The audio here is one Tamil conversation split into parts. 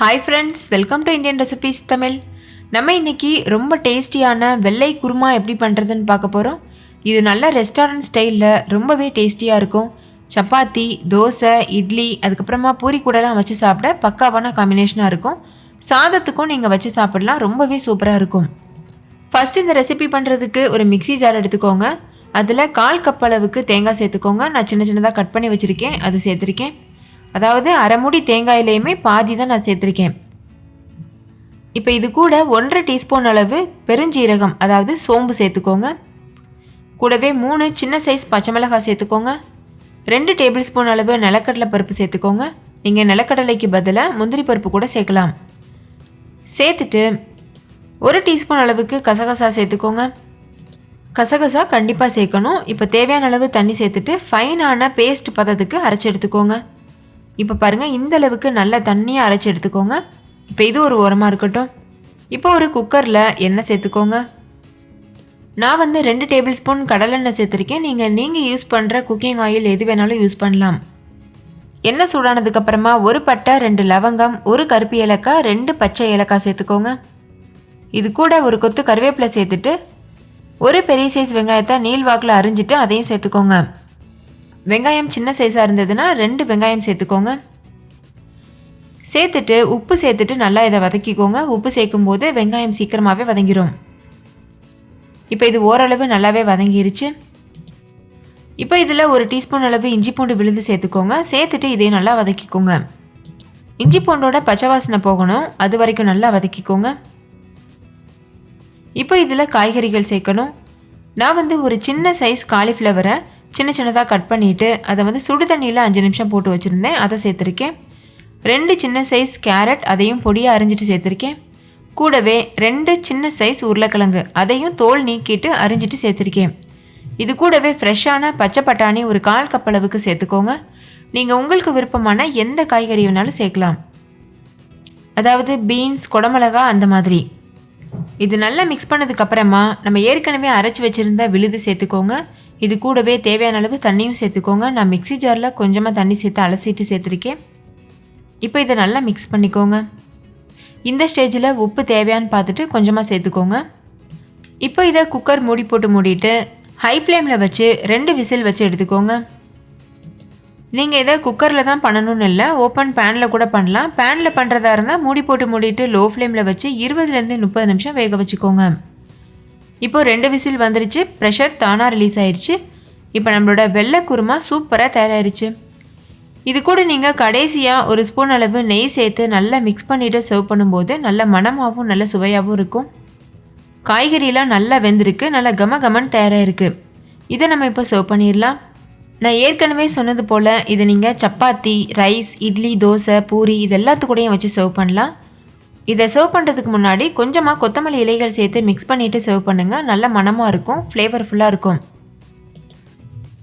Hi friends, welcome to Indian Recipes Tamil. நம்ம இன்னைக்கு ரொம்ப டேஸ்டியான வெள்ளை குருமா எப்படி பண்றதுன்னு பார்க்க போறோம். இது நல்ல ரெஸ்டாரன்ட் ஸ்டைல்ல ரொம்பவே டேஸ்டியா இருக்கும். சப்பாத்தி, தோசை, இட்லி, அதுக்கு அப்புறமா பூரி கூடலாம் வச்சு சாப்பிட பக்காவான காம்பினேஷனா இருக்கும். சாதத்துக்கும் நீங்க வச்சு சாப்பிடலாம், ரொம்பவே சூப்பரா இருக்கும். ஃபர்ஸ்ட் இந்த ரெசிபி பண்றதுக்கு ஒரு மிக்ஸி ஜார் எடுத்துக்கோங்க. அதுல 1/4 கப் அளவுக்கு தேங்காய் சேர்த்துக்கோங்க. நான் சின்ன சின்னதாக கட் பண்ணி வச்சிருக்கேன், அது சேர்த்துருக்கேன். அதாவது அரை மூடி தேங்காயிலையுமே பாதி தான் நான் சேர்த்துருக்கேன். இப்போ இது கூட 1/2 டீஸ்பூன் அளவு பெருஞ்சீரகம் அதாவது சோம்பு சேர்த்துக்கோங்க. கூடவே 3 சின்ன சைஸ் பச்சை மிளகாய் சேர்த்துக்கோங்க. 2 டேபிள் ஸ்பூன் அளவு நிலக்கடலை பருப்பு சேர்த்துக்கோங்க. நீங்கள் நிலக்கடலைக்கு பதிலாக முந்திரி பருப்பு கூட சேர்க்கலாம். சேர்த்துட்டு 1 டீஸ்பூன் அளவுக்கு கசகசா சேர்த்துக்கோங்க. கசகசா கண்டிப்பாக சேர்க்கணும். இப்போ தேவையான அளவு தண்ணி சேர்த்துட்டு ஃபைனான பேஸ்ட் பதத்துக்கு அரைச்சி எடுத்துக்கோங்க. இப்போ பாருங்கள், இந்த அளவுக்கு நல்ல தண்ணியாக அரைச்சி எடுத்துக்கோங்க. இப்போ இது ஒரு ஓரமாக இருக்கட்டும். இப்போ ஒரு குக்கரில் எண்ணெய் சேர்த்துக்கோங்க. நான் 2 டேபிள் ஸ்பூன் கடலெண்ணெய் சேர்த்துருக்கேன். நீங்கள் யூஸ் பண்ணுற குக்கிங் ஆயில் எது வேணாலும் யூஸ் பண்ணலாம். எண்ணெய் சூடானதுக்கப்புறமா 1 பட்டை, 2 லவங்கம், 1 கருப்பு ஏலக்காய், 2 பச்சை ஏலக்காய் சேர்த்துக்கோங்க. இது கூட ஒரு கொத்து கருவேப்பிலை சேர்த்துட்டு 1 பெரிய சைஸ் வெங்காயத்தை நீள்வாக்கில் அரிஞ்சிட்டு அதையும் சேர்த்துக்கோங்க. வெங்காயம் சின்ன சைஸாக இருந்ததுன்னா 2 வெங்காயம் சேர்த்துக்கோங்க. சேர்த்துட்டு உப்பு சேர்த்துட்டு நல்லா இதை வதக்கிக்கோங்க. உப்பு சேர்க்கும் போது வெங்காயம் சீக்கிரமாகவே வதங்கிடும். இப்போ இது ஓரளவு நல்லாவே வதங்கிருச்சு. இப்போ இதில் 1 டீஸ்பூன் அளவு இஞ்சி பூண்டு விழுது சேர்த்துக்கோங்க. சேர்த்துட்டு இதையும் நல்லா வதக்கிக்கோங்க. இஞ்சி பூண்டோட பச்சை வாசனை போகணும், அது வரைக்கும் நல்லா வதக்கிக்கோங்க. இப்போ இதில் காய்கறிகள் சேர்க்கணும். நான் ஒரு சின்ன சைஸ் காலிஃப்ளவரை சின்ன சின்னதாக கட் பண்ணிவிட்டு அதை சுடு தண்ணியில் 5 நிமிஷம் போட்டு வச்சுருந்தேன், அதை சேர்த்துருக்கேன். 2 சின்ன சைஸ் கேரட், அதையும் பொடியாக அரிஞ்சிட்டு சேர்த்துருக்கேன். கூடவே 2 சின்ன சைஸ் உருளைக்கிழங்கு, அதையும் தோல் நீக்கிட்டு அரிஞ்சிட்டு சேர்த்துருக்கேன். இது கூடவே ஃப்ரெஷ்ஷான பச்சை பட்டாணி ஒரு 1/4 கப் அளவுக்கு சேர்த்துக்கோங்க. நீங்கள் உங்களுக்கு விருப்பமான எந்த காய்கறி வேணாலும் சேர்க்கலாம், அதாவது பீன்ஸ், குடமிளகா அந்த மாதிரி. இது நல்லா மிக்ஸ் பண்ணதுக்கப்புறமா நம்ம ஏற்கனவே அரைச்சி வச்சுருந்த விழுது சேர்த்துக்கோங்க. இது கூடவே தேவையான அளவு தண்ணியும் சேர்த்துக்கோங்க. நான் மிக்ஸி ஜாரில் கொஞ்சமாக தண்ணி சேர்த்து அலசிட்டு சேர்த்துருக்கேன். இப்போ இதை நல்லா மிக்ஸ் பண்ணிக்கோங்க. இந்த ஸ்டேஜில் உப்பு தேவையான்னு பார்த்துட்டு கொஞ்சமாக சேர்த்துக்கோங்க. இப்போ இதை குக்கர் மூடி போட்டு மூடிட்டு ஹை ஃப்ளேமில் வச்சு 2 விசில் வச்சு எடுத்துக்கோங்க. நீங்கள் இதை குக்கரில் தான் பண்ணணும்னு இல்லை, ஓப்பன் பேனில் கூட பண்ணலாம். பேனில் பண்ணுறதா இருந்தால் மூடி போட்டு மூடிட்டு லோ ஃப்ளேமில் வச்சு 20லேருந்து 30 நிமிஷம் வேக வச்சுக்கோங்க. இப்போ 2 விசில் வந்துருச்சு, ப்ரெஷர் தானாக ரிலீஸ் ஆயிடுச்சு. இப்போ நம்மளோட வெள்ளை குருமா சூப்பராக தயாராகிருச்சு. இது கூட நீங்கள் கடைசியாக 1 ஸ்பூன் அளவு நெய் சேர்த்து நல்லா மிக்ஸ் பண்ணிவிட்டு சர்வ் பண்ணும்போது நல்ல மணமாகவும் நல்ல சுவையாகவும் இருக்கும். காய்கறியெலாம் நல்லா வெந்திருக்கு, நல்லா கமன்னு தயாராகிருக்கு. இதை நம்ம இப்போ சர்வ் பண்ணிடலாம். நான் ஏற்கனவே சொன்னது போல் இதை நீங்கள் சப்பாத்தி, ரைஸ், இட்லி, தோசை, பூரி இது எல்லாத்துக்கூடையும் வச்சு சர்வ் பண்ணலாம். இதை சர்வ் பண்ணுறதுக்கு முன்னாடி கொஞ்சமாக கொத்தமல்லி இலைகள் சேர்த்து மிக்ஸ் பண்ணிவிட்டு சர்வ் பண்ணுங்கள். நல்ல மணமாக இருக்கும், ஃப்ளேவர்ஃபுல்லாக இருக்கும்.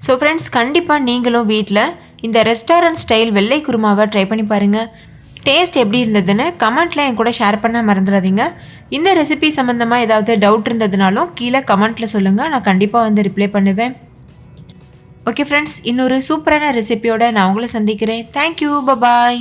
ஸோ ஃப்ரெண்ட்ஸ், கண்டிப்பாக நீங்களும் வீட்டில் இந்த ரெஸ்டாரண்ட் ஸ்டைல் வெள்ளை குருமாவை ட்ரை பண்ணி பாருங்கள். டேஸ்ட் எப்படி இருந்ததுன்னு கமெண்ட்டில் என் கூட ஷேர் பண்ண மறந்துடாதீங்க. இந்த ரெசிபி சம்மந்தமாக ஏதாவது டவுட் இருந்ததுனாலும் கீழே கமெண்ட்டில் சொல்லுங்கள், நான் கண்டிப்பாக ரிப்ளை பண்ணுவேன். ஓகே ஃப்ரெண்ட்ஸ், இன்னொரு சூப்பரான ரெசிபியோட நான் உங்களை சந்திக்கிறேன். Thank you, bye bye.